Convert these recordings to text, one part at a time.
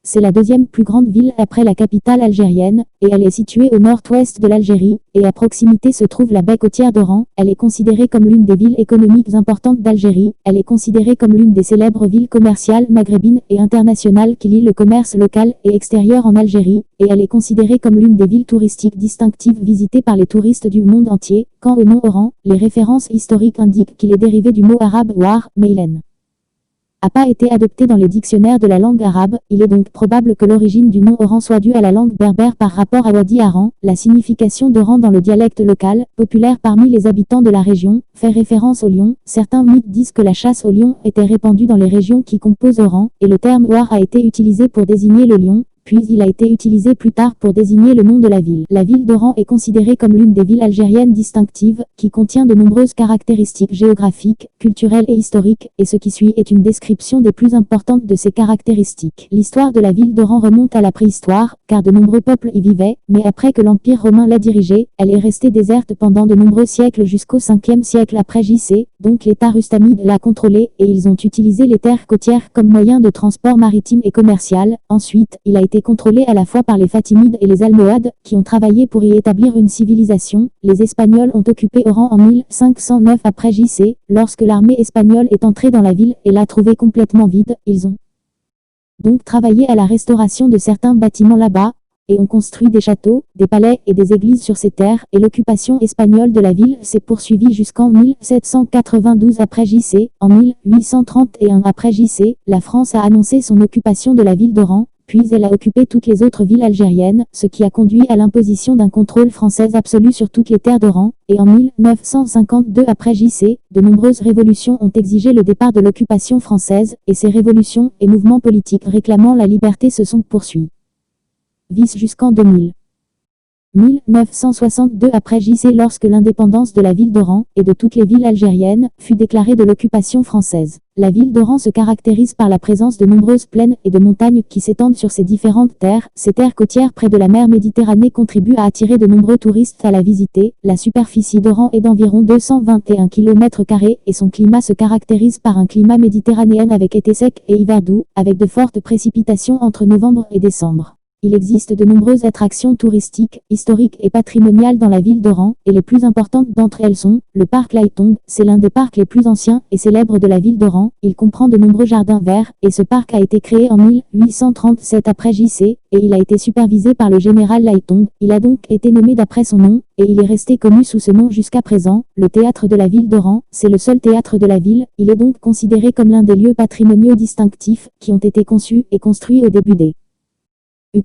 C'est la deuxième plus grande ville après la capitale algérienne, et elle est située au nord-ouest de l'Algérie, et à proximité se trouve la baie côtière d'Oran. Elle est considérée comme l'une des villes économiques importantes d'Algérie. Elle est considérée comme l'une des célèbres villes commerciales maghrébines et internationales qui lient le commerce local et extérieur en Algérie, et elle est considérée comme l'une des villes touristiques distinctives visitées par les touristes du monde entier. Quant au nom Oran, les références historiques indiquent qu'il est dérivé du mot arabe war, meilen. A pas été adopté dans les dictionnaires de la langue arabe, il est donc probable que l'origine du nom Oran soit due à la langue berbère par rapport à Wadi Aran. La signification d'Oran dans le dialecte local, populaire parmi les habitants de la région, fait référence au lion. Certains mythes disent que la chasse au lion était répandue dans les régions qui composent Oran, et le terme War a été utilisé pour désigner le lion, puis il a été utilisé plus tard pour désigner le nom de la ville. La ville d'Oran est considérée comme l'une des villes algériennes distinctives, qui contient de nombreuses caractéristiques géographiques, culturelles et historiques, et ce qui suit est une description des plus importantes de ces caractéristiques. L'histoire de la ville d'Oran remonte à la préhistoire, car de nombreux peuples y vivaient, mais après que l'Empire romain l'a dirigée, elle est restée déserte pendant de nombreux siècles jusqu'au 5e siècle après JC, donc l'État rustamide l'a contrôlée, et ils ont utilisé les terres côtières comme moyen de transport maritime et commercial. Ensuite, il a été contrôlé à la fois par les Fatimides et les Almohades, qui ont travaillé pour y établir une civilisation. Les Espagnols ont occupé Oran en 1509 après JC, lorsque l'armée espagnole est entrée dans la ville et l'a trouvée complètement vide. Ils ont donc travaillé à la restauration de certains bâtiments là-bas, et ont construit des châteaux, des palais et des églises sur ces terres, et l'occupation espagnole de la ville s'est poursuivie jusqu'en 1792 après JC. En 1831 après JC, la France a annoncé son occupation de la ville d'Oran, puis elle a occupé toutes les autres villes algériennes, ce qui a conduit à l'imposition d'un contrôle français absolu sur toutes les terres d'Oran, et en 1952 après JC, de nombreuses révolutions ont exigé le départ de l'occupation française, et ces révolutions et mouvements politiques réclamant la liberté se sont poursuivis jusqu'en 2000. 1962 après JC, lorsque l'indépendance de la ville d'Oran, et de toutes les villes algériennes, fut déclarée de l'occupation française. La ville d'Oran se caractérise par la présence de nombreuses plaines et de montagnes qui s'étendent sur ses différentes terres. Ces terres côtières près de la mer Méditerranée contribuent à attirer de nombreux touristes à la visiter. La superficie d'Oran est d'environ 221 km², et son climat se caractérise par un climat méditerranéen avec été sec et hiver doux, avec de fortes précipitations entre novembre et décembre. Il existe de nombreuses attractions touristiques, historiques et patrimoniales dans la ville d'Oran, et les plus importantes d'entre elles sont le parc Laïtong. C'est l'un des parcs les plus anciens et célèbres de la ville d'Oran. Il comprend de nombreux jardins verts, et ce parc a été créé en 1837 après JC, et il a été supervisé par le général Laïtong. Il a donc été nommé d'après son nom, et il est resté connu sous ce nom jusqu'à présent. Le théâtre de la ville d'Oran, c'est le seul théâtre de la ville. Il est donc considéré comme l'un des lieux patrimoniaux distinctifs qui ont été conçus et construits au début des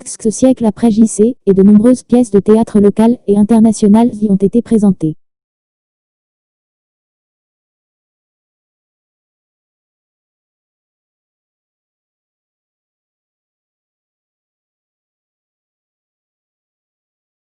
siècle après JC, et de nombreuses pièces de théâtre locales et internationales y ont été présentées.